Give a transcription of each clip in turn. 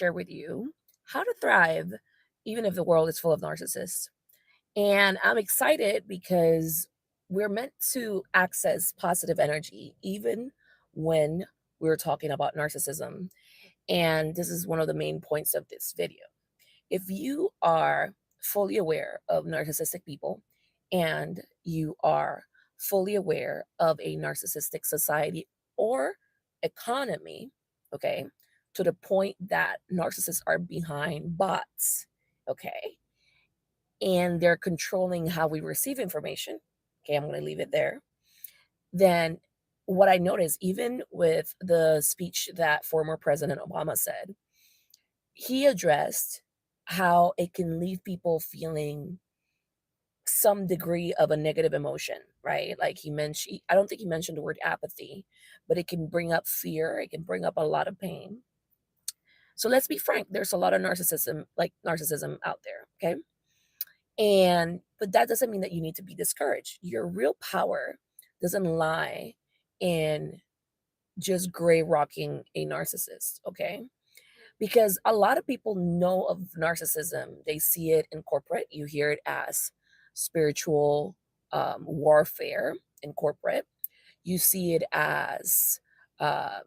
share with you how to thrive even if the world is full of narcissists. And I'm excited because we're meant to access positive energy even when we're talking about narcissism. And this is one of the main points of this video. If you are fully aware of narcissistic people and you are fully aware of a narcissistic society or economy, okay, to the point that narcissists are behind bots, okay, and they're controlling how we receive information, okay, I'm going to leave it there. Then what I noticed, even with the speech that former President Obama said, he addressed how it can leave people feeling some degree of a negative emotion, right? Like he mentioned, I don't think he mentioned the word apathy, but it can bring up fear, it can bring up a lot of pain. So let's be frank, there's a lot of narcissism out there, okay? And but that doesn't mean that you need to be discouraged. Your real power doesn't lie in just gray rocking a narcissist, okay? Because a lot of people know of narcissism. They see it in corporate. You hear it as spiritual warfare in corporate. You see it as a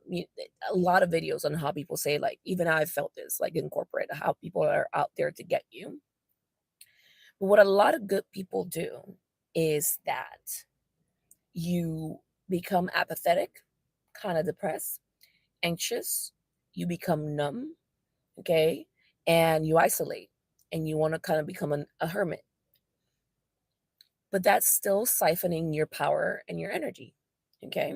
lot of videos on how people say, like, even I've felt this, like in corporate, how people are out there to get you. But what a lot of good people do is that you become apathetic, kind of depressed, anxious, you become numb, okay? And you isolate and you want to kind of become a hermit. But that's still siphoning your power and your energy, okay?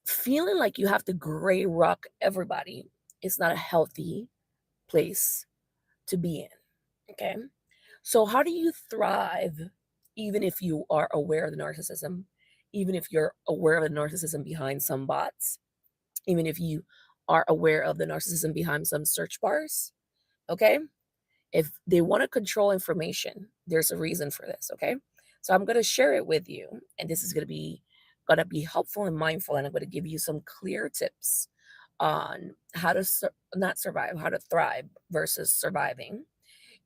Feeling like you have to gray rock everybody is not a healthy place to be in, okay? So, how do you thrive even if you are aware of the narcissism, even if you're aware of the narcissism behind some bots, even if you are aware of the narcissism behind some search bars, okay? If they want to control information, there's a reason for this, okay? So I'm going to share it with you, and this is going to be helpful and mindful, and I'm going to give you some clear tips on how to not survive, how to thrive versus surviving.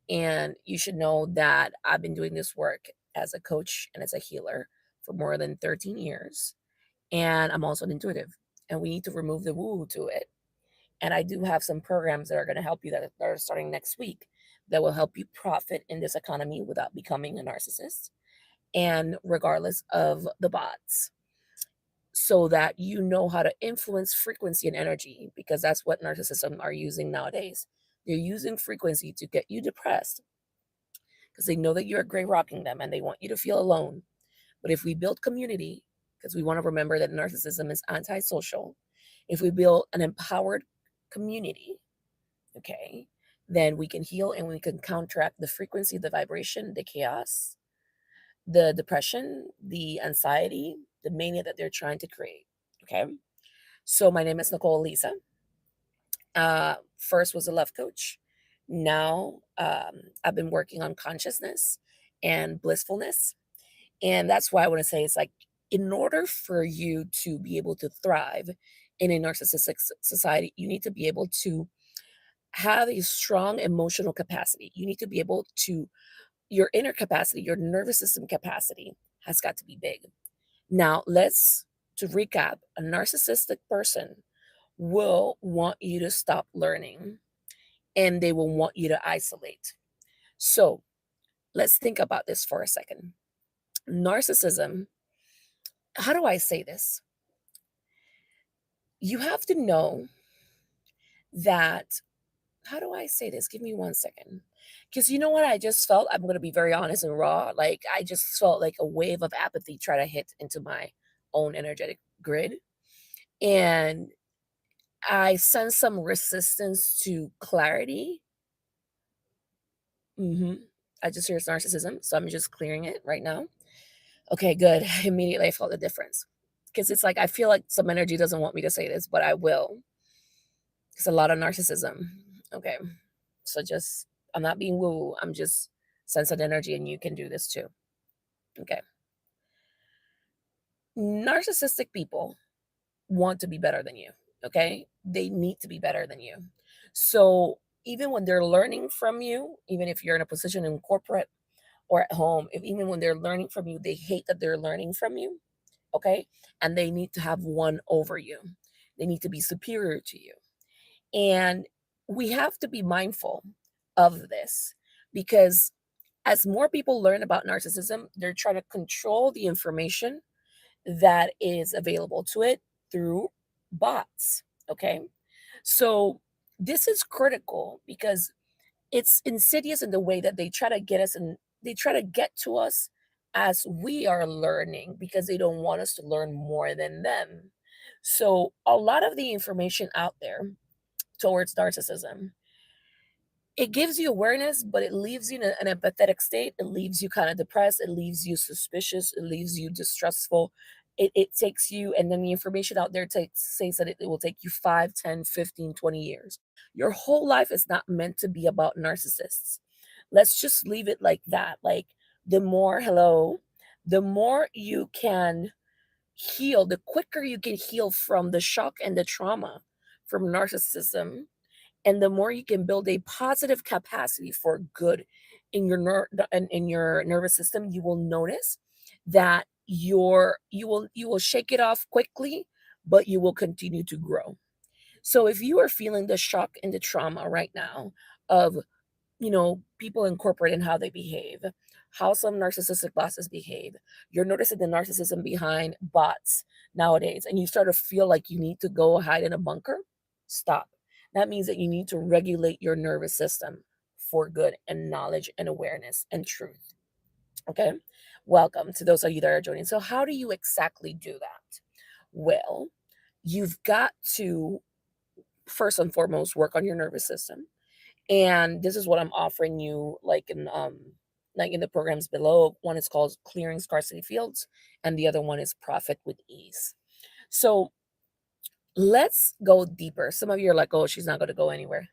And you should know that I've been doing this work as a coach and as a healer for more than 13 years, and I'm also an intuitive, and we need to remove the woo to it. And I do have some programs that are going to help you that are starting next week that will help you profit in this economy without becoming a narcissist and regardless of the bots, so that you know how to influence frequency and energy, because that's what narcissism are using nowadays. They're using frequency to get you depressed because they know that you're gray rocking them and they want you to feel alone. But if we build community, because we want to remember that narcissism is antisocial, if we build an empowered community, okay, then we can heal and we can counteract the frequency, the vibration, the chaos, the depression, the anxiety, the mania that they're trying to create. Okay. So my name is Nicole Lisa. First was a love coach. Now I've been working on consciousness and blissfulness. And that's why I want to say it's like, in order for you to be able to thrive in a narcissistic society, you need to be able to have a strong emotional capacity. You need to be able to, your inner capacity, your nervous system capacity has got to be big. Now, to recap, a narcissistic person will want you to stop learning and they will want you to isolate. So let's think about this for a second. Narcissism, how do I say this? You have to know that, how do I say this? Give me one second. Because you know what I just felt? I'm going to be very honest and raw. Like, I just felt like a wave of apathy try to hit into my own energetic grid. And I sense some resistance to clarity. hmm I just hear it's narcissism. So I'm just clearing it right now. Okay, good. Immediately I felt the difference. Because it's like, I feel like some energy doesn't want me to say this, but I will. It's a lot of narcissism. Okay. So just, I'm not being woo. I'm just sensing energy, and you can do this too. Okay. Narcissistic people want to be better than you. Okay? They need to be better than you. So even when they're learning from you, even if you're in a position in corporate or at home, if even when they're learning from you, they hate that they're learning from you, okay? And they need to have one over you. They need to be superior to you. And we have to be mindful of this because as more people learn about narcissism, they're trying to control the information that is available to it through bots. Okay. So this is critical because it's insidious in the way that they try to get us and they try to get to us as we are learning because they don't want us to learn more than them. So a lot of the information out there towards narcissism, it gives you awareness, but it leaves you in an empathetic state. It leaves you kind of depressed. It leaves you suspicious. It leaves you distrustful. It takes you, and then the information out there says that it will take you 5, 10, 15, 20 years. Your whole life is not meant to be about narcissists. Let's just leave it like that. Like the more you can heal, the quicker you can heal from the shock and the trauma from narcissism, and the more you can build a positive capacity for good in your in your nervous system, you will notice that you will shake it off quickly, but you will continue to grow. So if you are feeling the shock and the trauma right now of people in corporate and how they behave, how some narcissistic bosses behave. You're noticing the narcissism behind bots nowadays, and you start to feel like you need to go hide in a bunker. Stop. That means that you need to regulate your nervous system for good and knowledge and awareness and truth. Okay. Welcome to those of you that are joining. So, how do you exactly do that? Well, you've got to first and foremost work on your nervous system, and this is what I'm offering you, like in the programs below. One is called Clearing Scarcity Fields, and the other one is Profit with Ease. So let's go deeper. Some of you are like, oh, she's not going to go anywhere.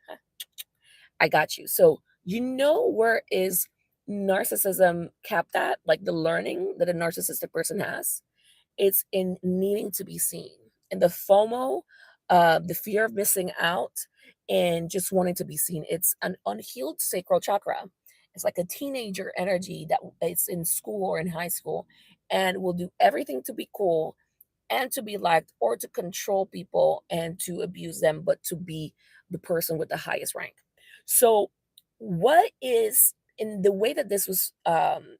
I got you. So you know where is narcissism capped at? Like the learning that a narcissistic person has? It's in needing to be seen. And the FOMO, the fear of missing out, and just wanting to be seen. It's an unhealed sacral chakra. It's like a teenager energy that it's in school or in high school and will do everything to be cool and to be liked or to control people and to abuse them, but to be the person with the highest rank. So, what is in the way that this was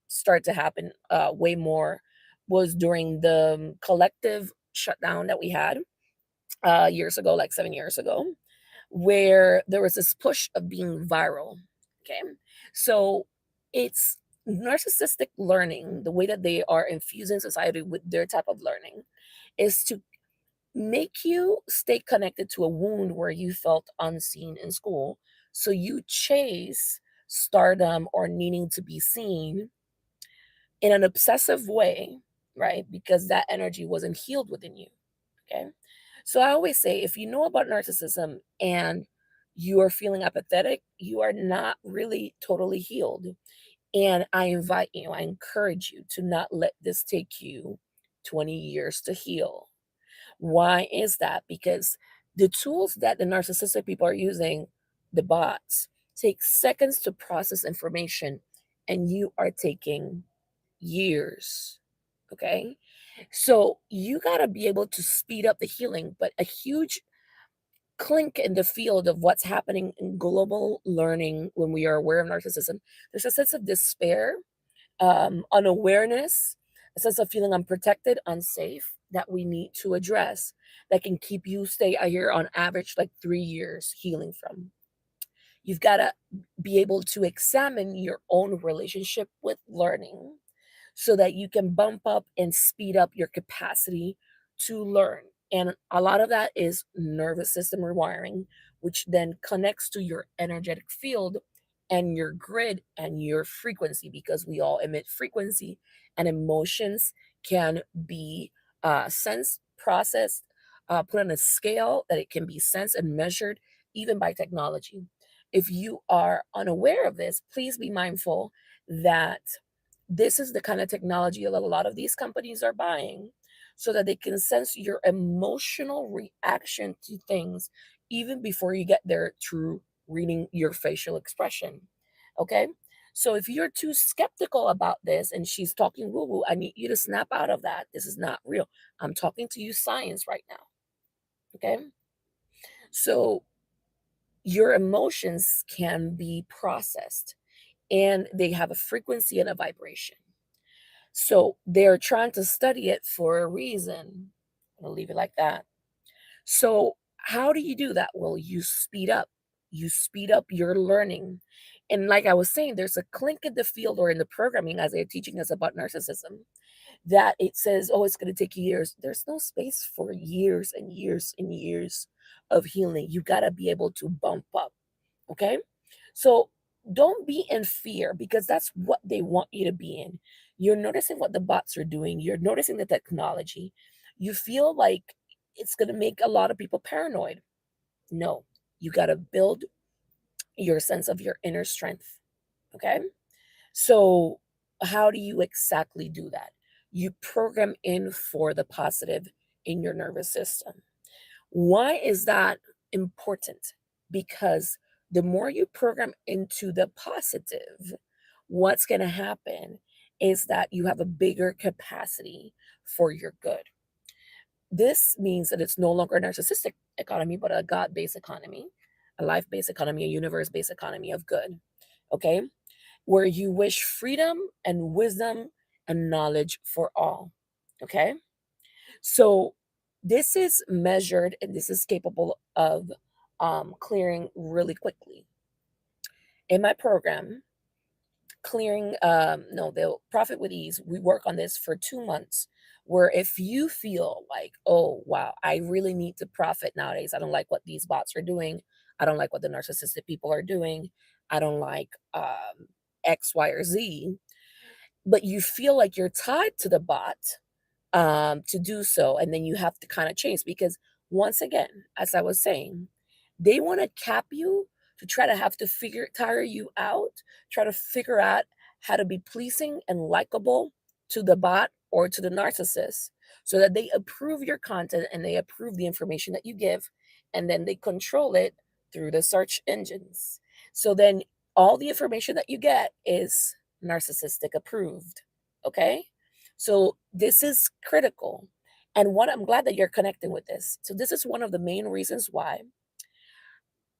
start to happen way more was during the collective shutdown that we had years ago, like 7 years ago, where there was this push of being viral. Okay. So it's narcissistic learning, the way that they are infusing society with their type of learning is to make you stay connected to a wound where you felt unseen in school. So you chase stardom or needing to be seen in an obsessive way, right? Because that energy wasn't healed within you. Okay. So I always say if you know about narcissism and you are feeling apathetic, you are not really totally healed. And I invite you, I encourage you to not let this take you 20 years to heal. Why is that? Because the tools that the narcissistic people are using, the bots, take seconds to process information, and you are taking years. Okay. So you got to be able to speed up the healing, but a huge clink in the field of what's happening in global learning when we are aware of narcissism, there's a sense of despair, unawareness, a sense of feeling unprotected, unsafe that we need to address that can keep you stay out here on average like 3 years healing from. You've got to be able to examine your own relationship with learning so that you can bump up and speed up your capacity to learn. And a lot of that is nervous system rewiring, which then connects to your energetic field and your grid and your frequency, because we all emit frequency and emotions can be sensed, processed, put on a scale that it can be sensed and measured even by technology. If you are unaware of this, please be mindful that this is the kind of technology that a lot of these companies are buying so that they can sense your emotional reaction to things even before you get there through reading your facial expression. Okay? So if you're too skeptical about this and she's talking woo woo, I need you to snap out of that. This is not real. I'm talking to you science right now. Okay? So your emotions can be processed and they have a frequency and a vibration. So they're trying to study it for a reason. I'll leave it like that. So, how do you do that? Well, you speed up. You speed up your learning. And like I was saying, there's a clink in the field or in the programming as they're teaching us about narcissism that it says, oh, it's going to take you years. There's no space for years and years and years of healing. You got to be able to bump up. Okay. So don't be in fear because that's what they want you to be in. You're noticing what the bots are doing, you're noticing the technology. You feel like it's going to make a lot of people paranoid. No, you got to build your sense of your inner strength. Okay. So, how do you exactly do that? You program in for the positive in your nervous system. Why is that important? Because the more you program into the positive, what's going to happen is that you have a bigger capacity for your good. This means that it's no longer a narcissistic economy, but a God based economy, a life based economy, a universe based economy of good. Okay. Where you wish freedom and wisdom and knowledge for all. Okay. So this is measured and this is capable of clearing really quickly. In my program, clearing no the profit with ease, we work on this for 2 months, where if you feel like, oh wow, I really need to profit nowadays, I don't like what these bots are doing, I don't like what the narcissistic people are doing, I don't like X, Y, or Z, but you feel like you're tied to the bot to do so. And then you have to kind of change because, once again, as I was saying, they want to cap you to try to have to tire you out, try to figure out how to be pleasing and likable to the bot or to the narcissist so that they approve your content and they approve the information that you give. And then they control it through the search engines. So then all the information that you get is narcissistic approved. Okay. So this is critical. And what I'm glad that you're connecting with this. So this is one of the main reasons why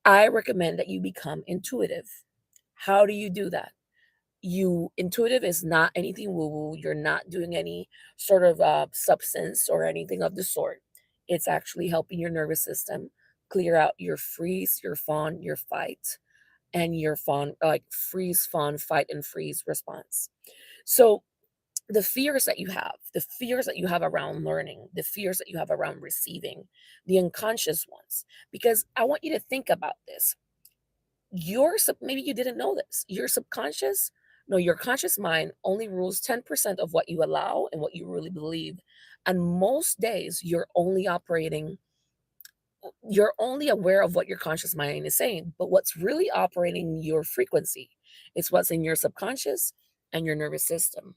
I recommend that you become intuitive. How do you do that? You intuitive is not anything woo woo. You're not doing any sort of substance or anything of the sort. It's actually helping your nervous system clear out your freeze, your fawn, your fight, and your fawn, like freeze, fawn, fight, and freeze response. So the fears that you have around learning, the fears that you have around receiving, the unconscious ones. Because I want you to think about this. Maybe you didn't know this. Your subconscious, no, your conscious mind only rules 10% of what you allow and what you really believe. And most days you're only aware of what your conscious mind is saying, but what's really operating your frequency is what's in your subconscious and your nervous system.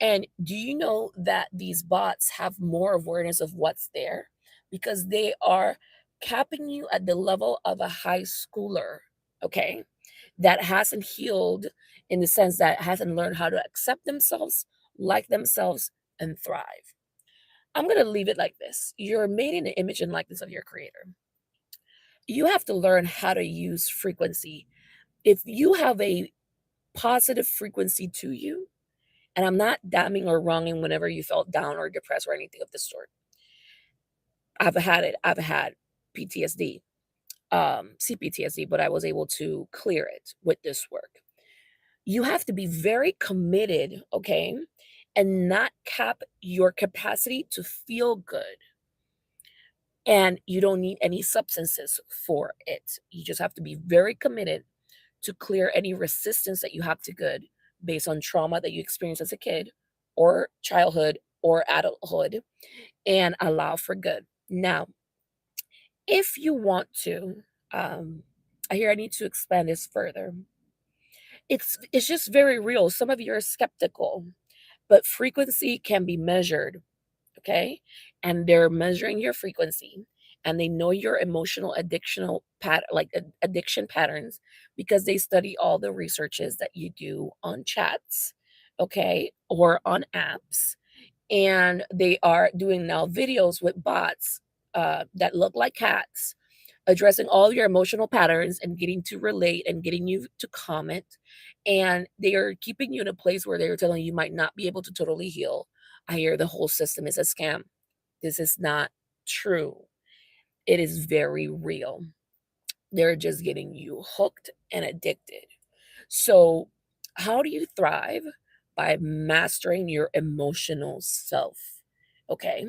And do you know that these bots have more awareness of what's there? Because they are capping you at the level of a high schooler, okay? That hasn't healed in the sense that hasn't learned how to accept themselves, like themselves, and thrive. I'm going to leave it like this. You're made in the image and likeness of your creator. You have to learn how to use frequency. If you have a positive frequency to you, and I'm not damning or wronging whenever you felt down or depressed or anything of the sort. I've had it. I've had PTSD, CPTSD, but I was able to clear it with this work. You have to be very committed, okay, and not cap your capacity to feel good. And you don't need any substances for it. You just have to be very committed to clear any resistance that you have to good based on trauma that you experienced as a kid or childhood or adulthood and allow for good. Now, if you want to, um, I need to expand this further. It's just very real. Some of you are skeptical, but frequency can be measured. okay? And they're measuring your frequency, and they know your emotional addictional addiction patterns because they study all the researches that you do on chats, okay, or on apps. And they are doing now videos with bots that look like cats, addressing all your emotional patterns and getting to relate and getting you to comment. And they are keeping you in a place where they're telling you might not be able to totally heal. I hear the whole system is a scam. This is not true. It is very real. They're just getting you hooked and addicted. So, how do you thrive? By mastering your emotional self. Okay?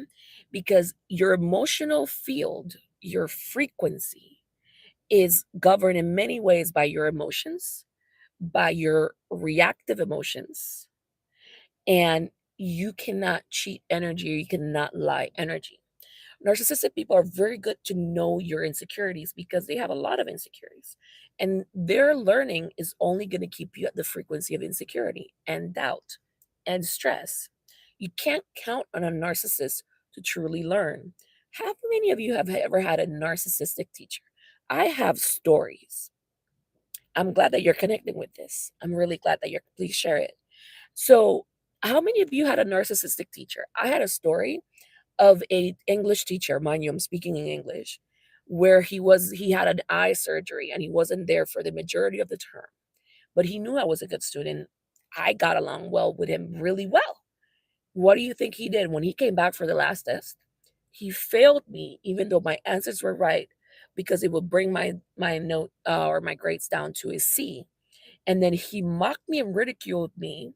Because your emotional field, your frequency, is governed in many ways by your emotions, by your reactive emotions, and you cannot cheat energy or you cannot lie energy. Narcissistic people are very good to know your insecurities because they have a lot of insecurities. And their learning is only going to keep you at the frequency of insecurity and doubt and stress. You can't count on a narcissist to truly learn. How many of you have ever had a narcissistic teacher? I have stories. I'm glad that you're connecting with this. I'm really glad that you're, please share it. So, how many of you had a narcissistic teacher? I had a story of a English teacher, mind you, I'm speaking in English, where he had an eye surgery and he wasn't there for the majority of the term. But he knew I was a good student. I got along well with him really well. What do you think he did when he came back for the last test? He failed me even though my answers were right because it would bring my note or my grades down to a C. And then he mocked me and ridiculed me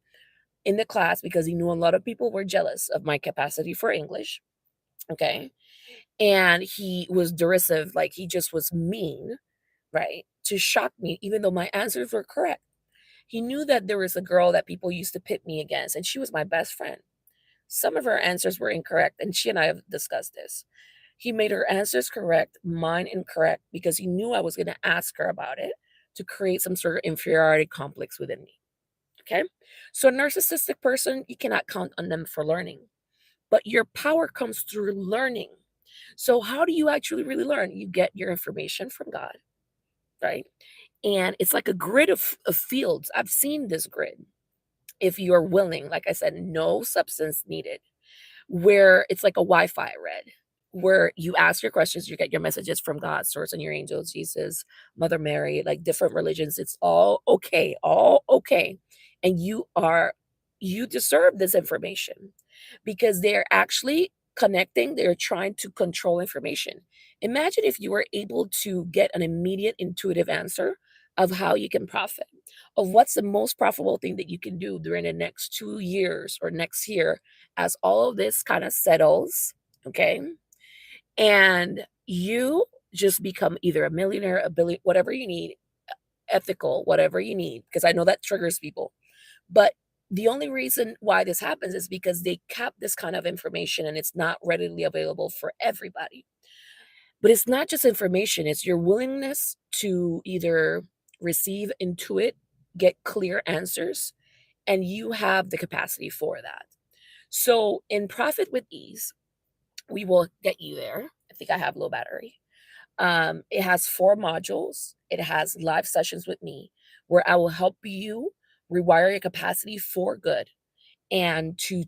in the class because he knew a lot of people were jealous of my capacity for English. Okay. And he was derisive, like, he just was mean, right, to shock me even though my answers were correct. He knew that there was a girl that people used to pit me against, and she was my best friend. Some of her answers were incorrect, and she and I have discussed this. He made her answers correct, mine incorrect, because he knew I was gonna ask her about it to create some sort of inferiority complex within me, okay? So a narcissistic person, you cannot count on them for learning, but your power comes through learning. So how do you actually really learn? You get your information from God, right? And it's like a grid of fields. I've seen this grid. If you're willing, like I said, no substance needed, where it's like a Wi-Fi red, where you ask your questions, you get your messages from God, source and your angels, Jesus, Mother Mary, like different religions. It's all okay, all okay. And you deserve this information because they're actually connecting, they're trying to control information. Imagine if you were able to get an immediate intuitive answer of how you can profit, of what's the most profitable thing that you can do during the next 2 years or next year as all of this kind of settles, okay? And you just become either a millionaire, a billion, whatever you need, ethical, whatever you need, because I know that triggers people. But the only reason why this happens is because they kept this kind of information and it's not readily available for everybody. But it's not just information, it's your willingness to either receive, intuit, get clear answers, and you have the capacity for that. So in Profit with Ease, we will get you there. I think I have low battery. It has 4 modules. It has live sessions with me where I will help you rewire your capacity for good and to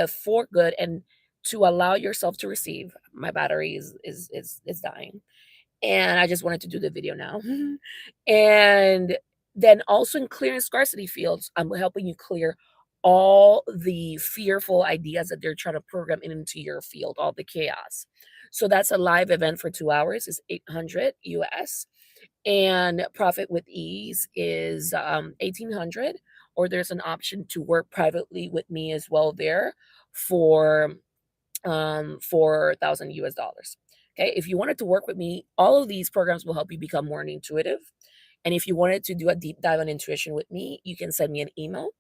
for good and to allow yourself to receive. My battery is dying. And I just wanted to do the video now. And then also in clearing scarcity fields, I'm helping you clear all the fearful ideas that they're trying to program into your field, all the chaos. So that's a live event for 2 hours. It's 800 US. And Profit with Ease is 1800, or there's an option to work privately with me as well there for 4,000 US dollars. Okay, if you wanted to work with me, all of these programs will help you become more intuitive. And if you wanted to do a deep dive on intuition with me, you can send me an email.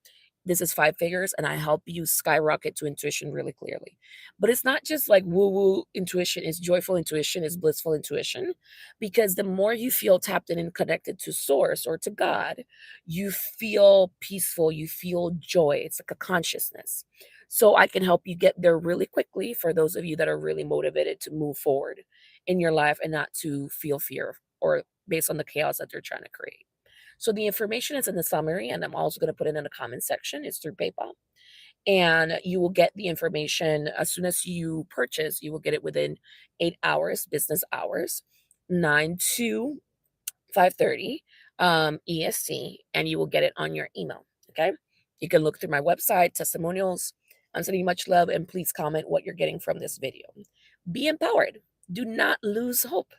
This is 5 figures, and I help you skyrocket to intuition really clearly. But it's not just like woo woo intuition, it's joyful intuition, it's blissful intuition. Because the more you feel tapped in and connected to source or to God, you feel peaceful, you feel joy. It's like a consciousness. so I can help you get there really quickly for those of you that are really motivated to move forward in your life and not to feel fear or based on the chaos that they're trying to create. So the information is in the summary, and I'm also going to put it in the comment section. It's through PayPal. And you will get the information as soon as you purchase. You will get it within 8 hours, business hours, 9 to 5:30 EST, and you will get it on your email. Okay. You can look through my website, testimonials. I'm sending you much love, and please comment what you're getting from this video. Be empowered. Do not lose hope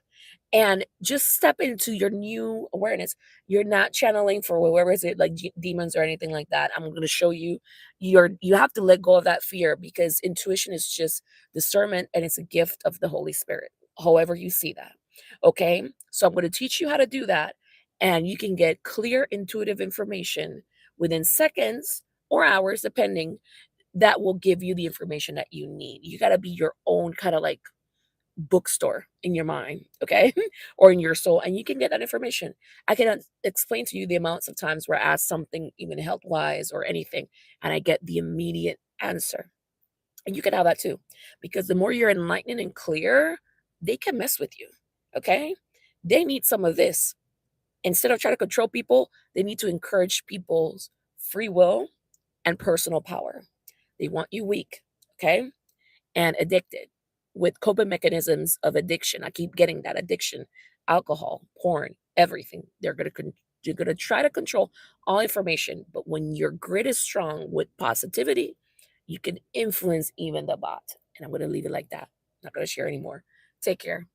and just step into your new awareness. You're not channeling for whoever is it like demons or anything like that. I'm going to show you you have to let go of that fear because intuition is just discernment and it's a gift of the Holy Spirit. However you see that. Okay? So I'm going to teach you how to do that and you can get clear intuitive information within seconds or hours depending that will give you the information that you need. You got to be your own kind of like bookstore in your mind, okay? Or in your soul, and you can get that information. I can explain to you the amounts of times where I ask something, even health wise or anything, and I get the immediate answer. And you can have that too, because the more you're enlightened and clear, they can mess with you, okay? They need some of this. Instead of trying to control people, they need to encourage people's free will and personal power. They want you weak, okay? And addicted with coping mechanisms of addiction. I keep getting that addiction, alcohol, porn, everything. You're gonna try to control all information, but when your grid is strong with positivity, you can influence even the bot. And I'm gonna leave it like that. Not gonna share anymore. Take care.